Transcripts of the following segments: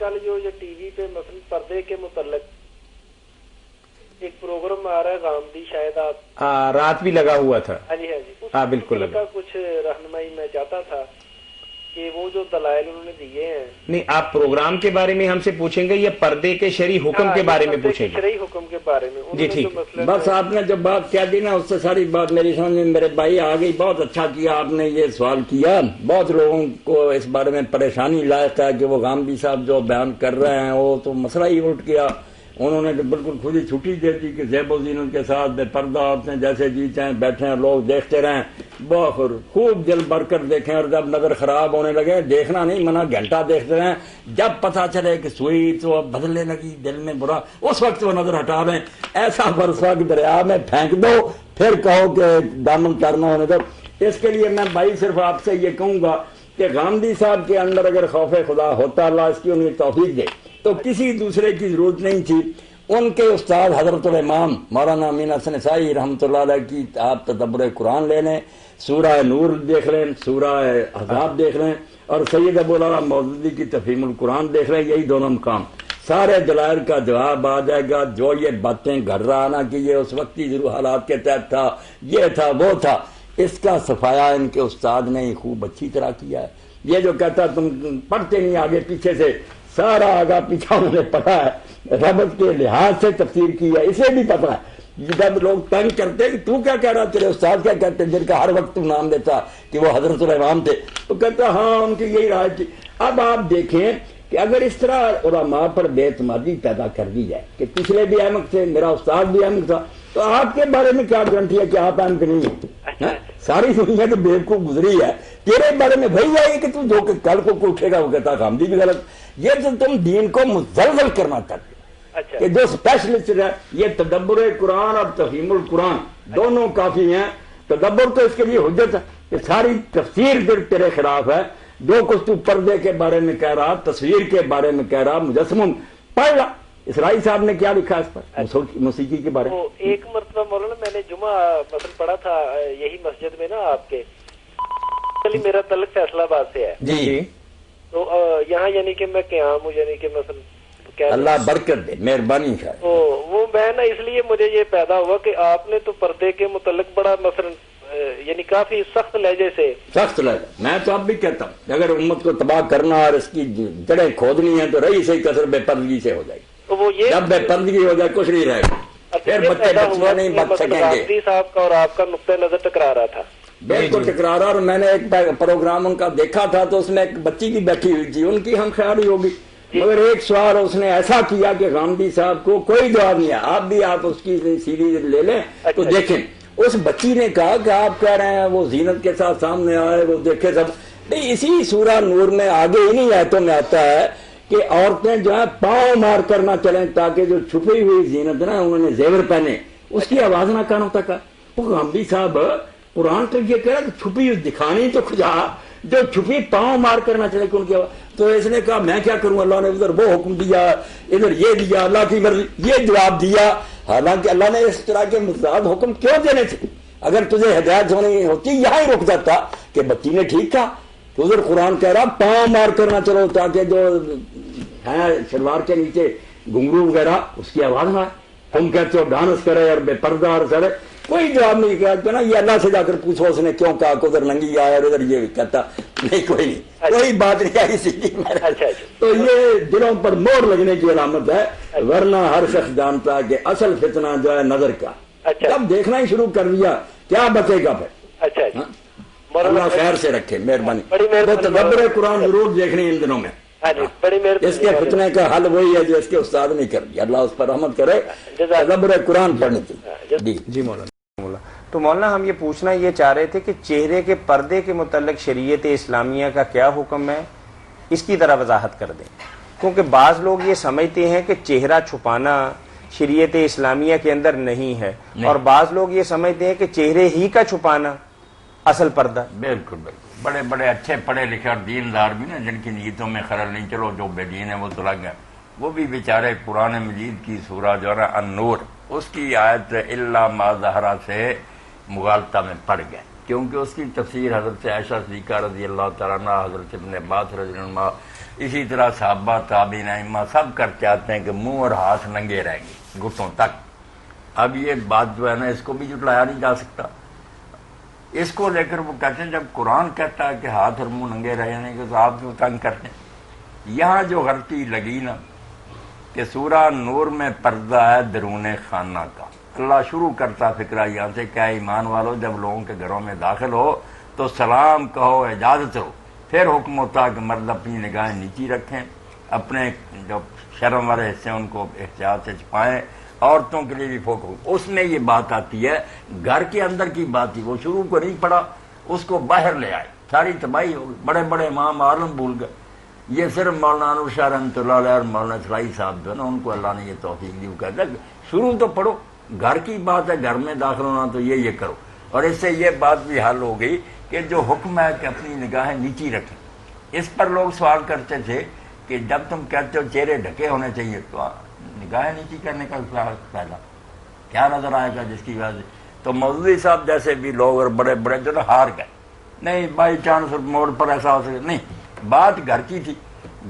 کل جو یہ ٹی وی پہ مثلا پردے کے متعلق ایک پروگرام آ رہا ہے غامدی، شاید آپ رات بھی لگا ہوا تھا. ہاں جی ہاں بالکل لگا. کچھ رہنمائی میں چاہتا تھا کہ وہ جو دلائل انہوں نے دیے ہیں. نہیں، آپ پروگرام کے بارے میں ہم سے پوچھیں گے یا پردے کے شرعی حکم کے بارے میں پوچھیں گے؟ شرعی حکم کے بارے میں. جی ٹھیک. بس آپ نے جو بات کہہ دی نا اس سے ساری بات میری سمجھ میں میرے بھائی آ گئی. بہت اچھا کیا آپ نے یہ سوال کیا. بہت لوگوں کو اس بارے میں پریشانی لائق ہے کہ وہ غامدی صاحب جو بیان کر رہے ہیں وہ تو مسئلہ ہی الٹ گیا. انہوں نے بالکل خود ہی چھٹی دے دی کہ زیب و زینت کے ساتھ بے پردہ عورتیں جیسے جی چاہیں بیٹھے ہیں، لوگ دیکھتے رہیں، بہت خوب دل بھر کر دیکھیں، اور جب نظر خراب ہونے لگے دیکھنا نہیں منع، گھنٹہ دیکھتے رہیں، جب پتہ چلے کہ سوئی تو بدلنے لگی دل میں برا، اس وقت وہ نظر ہٹا لیں. ایسا برسا کہ دریا میں پھینک دو، پھر کہو کہ دامن کرنا ہونے دو. اس کے لیے میں بھائی صرف آپ سے یہ کہوں گا کہ غامدی صاحب کے اندر اگر خوف خدا ہوتا، اللہ اس کی انہیں توفیق دے، تو کسی دوسرے کی ضرورت نہیں تھی. ان کے استاد حضرت الامام مولانا امین حسن سائی رحمۃ اللہ علیہ کی آپ تدبر قرآن لے لیں، سورہ نور دیکھ لیں، سورہ احزاب دیکھ لیں، اور سید ابو العلا مودودی کی تفہیم القرآن دیکھ لیں. یہی دونوں مقام سارے دلائل کا جواب آ جائے گا. جو یہ باتیں گھڑ رہا نا کہ یہ اس وقتی ضرور حالات کے تحت تھا، یہ تھا وہ تھا، اس کا صفایا ان کے استاد نے خوب اچھی طرح کیا ہے. یہ جو کہتا تم پڑھتے نہیں آگے پیچھے سے، سارا آگا پیچھا انہوں نے پڑھا ہے، ربط کے لحاظ سے تفسیر کی ہے، اسے بھی پتا ہے. جب لوگ تنگ کرتے کہ تو کیا کہہ رہا، تیرے استاد کیا کہتے، جن کا ہر وقت تو نام دیتا کہ وہ حضرت الامام تھے، تو کہتا ہاں ان کی یہی رائے تھی. اب آپ دیکھیں کہ اگر اس طرح علماء پر بے اعتمادی پیدا کر دی جائے کہ پچھلے بھی احمق تھے، میرا استاد بھی احمق تھا، تو آپ کے بارے میں کیا گارنٹی ہے کہ آپ احمق نہیں ہیں؟ ساری دنیا کے بیوقوف گزری ہے، تیرے بارے میں وہی آئی کہ تو جو کہ کل کو اٹھے گا وہ کہتا غامدی بھی غلط. یہ تو تم دین کو مزلزل کرنا چاہتے کہ جو اسپیشلسٹ ہے. یہ تدبر قرآن اور تفہیم القرآن دونوں کافی ہیں. تدبر تو اس کے لیے حجت ہے کہ ساری تفسیر تیرے خلاف ہے. جو کچھ تو پردے کے بارے میں کہہ رہا، تصویر کے بارے میں کہہ رہا، مجسم پڑھ رہا. اسرائیل صاحب نے کیا لکھا اس پر موسیقی کے بارے میں؟ ایک مرتبہ مولانا میں نے جمعہ مثلا پڑھا تھا یہی مسجد میں نا آپ کے، میرا تعلق فیصل آباد سے ہے جی، تو یہاں یعنی کہ میں قیام ہوں، یعنی کہ مثلا اللہ برکت دے، مہربانی ہے. تو وہ میں نا اس لیے مجھے یہ پیدا ہوا کہ آپ نے تو پردے کے متعلق بڑا مثلا یعنی کافی سخت لہجے سے، سخت لہجہ. میں تو اب بھی کہتا ہوں اگر امت کو تباہ کرنا اور اس کی جڑیں کھودنی ہے تو رہی صحیح کثر بے پردگی سے ہو جائے گی. تو وہ یہ جب بے پردگی ہو جائے کچھ نہیں رہے گا، پھر بچے بچیاں نہیں بچ سکیں گے. غامدی صاحب کا اور آپ کا نقطۂ نظر ٹکرا رہا تھا. بالکل ٹکرا رہا. اور میں نے ایک پروگرام ان کا دیکھا تھا تو اس میں ایک بچی بھی بیٹھی ہوئی تھی، ان کی ہم خیال ہی ہوگی، مگر ایک سوال اس نے ایسا کیا کہ غامدی صاحب کو کوئی جواب نہیں ہے. آپ بھی آپ اس کی سیریز لے لیں تو دیکھیں. اس بچی نے کہا کہ آپ کہہ رہے ہیں وہ زینت کے ساتھ سامنے آئے، وہ دیکھے سب نہیں. اسی سورہ نور میں آگے انہی آیتوں میں آتا ہے کہ عورتیں جو ہے پاؤں مار کر نہ چلیں تاکہ جو چھپی ہوئی زینت نا انہوں نے زیور پہنے اس کی آواز نہ کانوں تک. وہ غامدی صاحب قرآن تو یہ کہہ رہا کہ چھپی ہوئی دکھانی تو کھجا، جو چھپی پاؤں مار کر نہ چلے کہ ان کی آواز. تو اس نے کہا میں کیا کروں، اللہ نے ادھر وہ حکم دیا، ادھر یہ دیا، اللہ کی مرضی، یہ جواب دیا. حالانکہ اللہ نے اس طرح کے متضاد حکم کیوں دینے تھے؟ اگر تجھے ہدایت ہونی ہوتی یہاں ہی رک جاتا کہ بچی نے ٹھیک کہا. تو ادھر قرآن کہہ رہا پاؤں مار کر نہ چلو تاکہ جو ہے شلوار کے نیچے گھنگرو وغیرہ اس کی آواز نہ. تم کہتے ہو ڈانس کرے اور بے پردہ اور کرے. کوئی جواب نہیں کہا نا یہ اللہ سے جا کر پوچھو اس نے کیوں کہا کہ ادھر ننگی آیا اور ادھر یہ کہتا نہیں، کوئی نہیں، کوئی بات نہیں آئی. تو یہ دلوں پر مور لگنے کی علامت ہے، ورنہ ہر شخص جانتا ہے کہ اصل فتنہ جو ہے نظر کا. جب دیکھنا ہی شروع کر دیا کیا بچے گا پھر؟ اللہ خیر سے رکھے، مہربانی. تو تدبر قرآن ضرور دیکھنی ان دنوں میں. اس کے فتنے کا حل وہی ہے جو اس کے استاد نہیں کر دیا. اللہ اس پر رحمت کرے. تدبر قرآن پڑھنے کی. جی مولانا. تو مولانا ہم یہ پوچھنا یہ چاہ رہے تھے کہ چہرے کے پردے کے متعلق شریعت اسلامیہ کا کیا حکم ہے، اس کی ذرا وضاحت کر دیں. کیونکہ بعض لوگ یہ سمجھتے ہیں کہ چہرہ چھپانا شریعت اسلامیہ کے اندر نہیں ہے، اور بعض لوگ یہ سمجھتے ہیں کہ چہرے ہی کا چھپانا اصل پردہ. بالکل بالکل. بڑے بڑے اچھے پڑھے لکھے اور دیندار بھی نا جن کی نیتوں میں خلل نہیں، چلو جو بے دین ہے وہ تو لگ گئے، وہ بھی بیچارے قرآن مجید کی سورہ جو ہے نا النور اس کی آیت الا ما ظہر سے مغالطہ میں پڑ گئے، کیونکہ اس کی تفسیر حضرت عائشہ صدیقہ رضی اللہ تعالیٰ عنہ، حضرت ابن عباس رضی اللہ عنہ، اسی طرح صحابہ تابعین ائمہ سب کرتے آتے ہیں کہ منہ اور ہاتھ ننگے رہیں گے گھٹنوں تک. اب یہ بات جو ہے نا اس کو بھی جھٹلایا نہیں جا سکتا. اس کو لے کر وہ کہتے ہیں جب قرآن کہتا ہے کہ ہاتھ اور منہ ننگے رہنے کے تو آپ کیوں تنگ کرتے ہیں. یہاں جو غلطی لگی نا کہ سورہ نور میں پردہ ہے درون خانہ کا. اللہ شروع کرتا فکرہ یہاں سے کہ ایمان والو جب لوگوں کے گھروں میں داخل ہو تو سلام کہو اجازت ہو. پھر حکم ہوتا کہ مرد اپنی نگاہیں نیچی رکھیں, اپنے جو شرم والے حصے ان کو احتیاط سے چھپائیں, عورتوں کے لیے بھی فوکس. اس میں یہ بات آتی ہے گھر کے اندر کی بات تھی, وہ شروع کو نہیں پڑھا, اس کو باہر لے آئے, ساری تباہی ہو گئی. بڑے بڑے امام عالم بھول گئے. یہ صرف مولانا انور شاہ رحمۃ اللہ علیہ اور مولانا اسلائی صاحب جو ہے نا ان کو اللہ نے یہ توفیق دی. وہ کہتا ہے شروع تو پڑھو, گھر کی بات ہے, گھر میں داخل ہونا تو یہ کرو. اور اس سے یہ بات بھی حل ہو گئی کہ جو حکم ہے کہ اپنی نگاہیں نیچی رکھیں. اس پر لوگ سوال کرتے تھے کہ جب تم کہتے ہو چہرے ڈھکے ہونے چاہیے تو نگاہیں نیچی کرنے کا فائدہ کیا نظر آئے گا جس کی وجہ سے. تو مولوی صاحب جیسے بھی لوگ اور بڑے بڑے جو نا ہار گئے, نہیں بائی چانس موڑ پر ایسا ہو سکے نہیں. بات گھر کی تھی.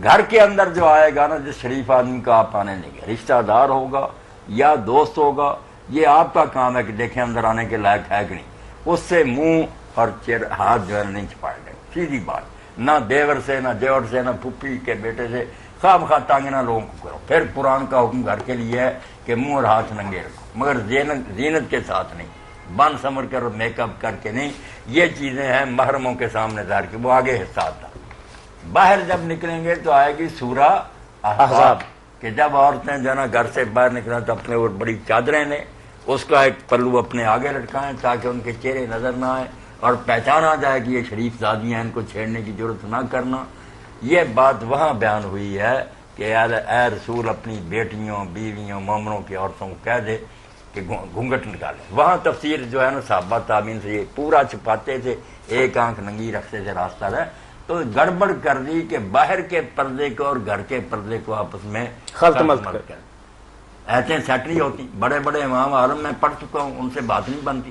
گھر کے اندر جو آئے گا نا جس شریف آدمی کا آپ آنے دیں گے, رشتہ دار ہوگا یا دوست ہوگا, یہ آپ کا کام ہے کہ دیکھیں اندر آنے کے لائق ہے کہ نہیں. اس سے منہ اور ہاتھ جو ہے نہیں چھپائے گئے. سیدھی بات, نہ دیور سے نہ دیور سے نہ پھپھی کے بیٹے سے خواہ بخواہ ٹانگنا لوگوں کو کرو. پھر قرآن کا حکم گھر کے لیے ہے کہ منہ اور ہاتھ ننگے رکھو, مگر زینت کے ساتھ نہیں, بن سمر کر میک اپ کر کے نہیں. یہ چیزیں ہیں محرموں کے سامنے ظاہر کی, وہ آگے حصہ آتا. باہر جب نکلیں گے تو آئے گی سورہ احزاب کہ جب عورتیں جو ہے نا گھر سے باہر نکلیں تو اپنے وہ بڑی چادریں لیں, اس کا ایک پلو اپنے آگے لٹکائیں تاکہ ان کے چہرے نظر نہ آئے اور پہچان آ جائے کہ یہ شریف زادیاں ہیں, ان کو چھیڑنے کی ضرورت نہ کرنا. یہ بات وہاں بیان ہوئی ہے کہ اے رسول اپنی بیٹیوں بیویوں مومنوں کی عورتوں کو کہہ دے کہ گھونگھٹ نکالیں. وہاں تفسیر جو ہے نا صحابہ تابعین سے یہ پورا چھپاتے تھے, ایک آنکھ ننگی رکھتے تھے راستہ رہے. تو گڑبڑ کر دی کہ باہر کے پردے کو اور گھر کے پردے کو آپس میں خلط ملط کر ایسے سیٹ نہیں ہوتی. بڑے بڑے امام عالم میں پڑھ چکا ہوں, ان سے بات نہیں بنتی.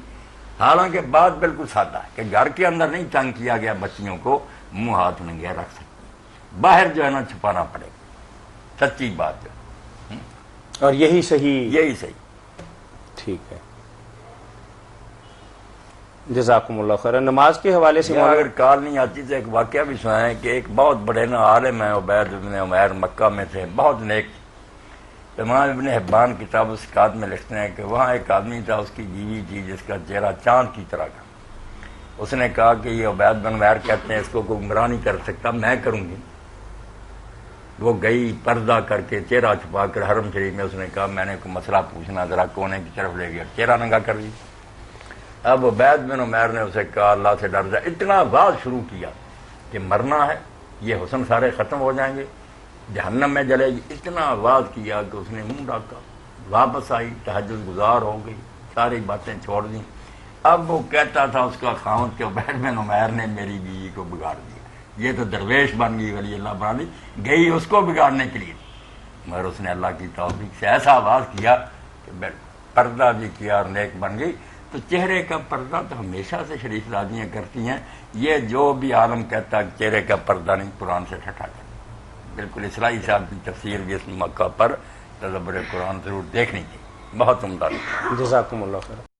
حالانکہ بات بالکل سادہ ہے کہ گھر کے اندر نہیں تنگ کیا گیا بچیوں کو, منہ ہاتھ ننگے رکھ سکتے, باہر جو ہے نا چھپانا پڑے گا. سچی بات ہے. اور یہی صحیح. ٹھیک ہے, جزاکم اللہ خیر. نماز کے حوالے سے اگر کال نہیں آتی تو ایک واقعہ بھی سنا ہے کہ ایک بہت بڑے نا عالم ہیں عبید بن عمیر, مکہ میں تھے, بہت نیک. امام ابن حبان کتاب الثقات میں لکھتے ہیں کہ وہاں ایک آدمی تھا, اس کی بیوی تھی جس کا چہرہ چاند کی طرح کا. اس نے کہا کہ یہ عبید بن عمیر کہتے ہیں اس کو کوئی گمراہ نہیں کر سکتا, میں کروں گی. وہ گئی پردہ کر کے چہرہ چھپا کر حرم شریف میں. اس نے کہا میں نے کوئی مسئلہ پوچھنا, ذرا کونے کی طرف لے گیا, چہرہ ننگا کر لی. اب عبید بن عمیر نے اسے کہا اللہ سے ڈر جا. اتنا واز شروع کیا کہ مرنا ہے, یہ حسن سارے ختم ہو جائیں گے, جہنم میں جلے گی. اتنا واز کیا کہ اس نے منہ ڈاکا, واپس آئی, تہجد گزار ہو گئی, ساری باتیں چھوڑ دیں. اب وہ کہتا تھا اس کا خاوند کہ عبید بن عمیر نے میری بیوی کو بگاڑ دیا, یہ تو درویش بن گئی, ولی اللہ بنا لی, گئی اس کو بگاڑنے کے لیے. مگر اس نے اللہ کی توفیق سے ایسا آواز کیا کہ پردہ بھی کیا اور نیک بن گئی. تو چہرے کا پردہ تو ہمیشہ سے شریف زادیاں کرتی ہیں. یہ جو بھی عالم کہتا ہے چہرے کا پردہ نہیں, قرآن سے ٹھٹھا کر. بالکل اسلائی صاحب کی تفسیر بھی اس موقع پر تدبر قرآن ضرور دیکھنی چاہیے, بہت عمدہ. جزاکم اللہ خیر.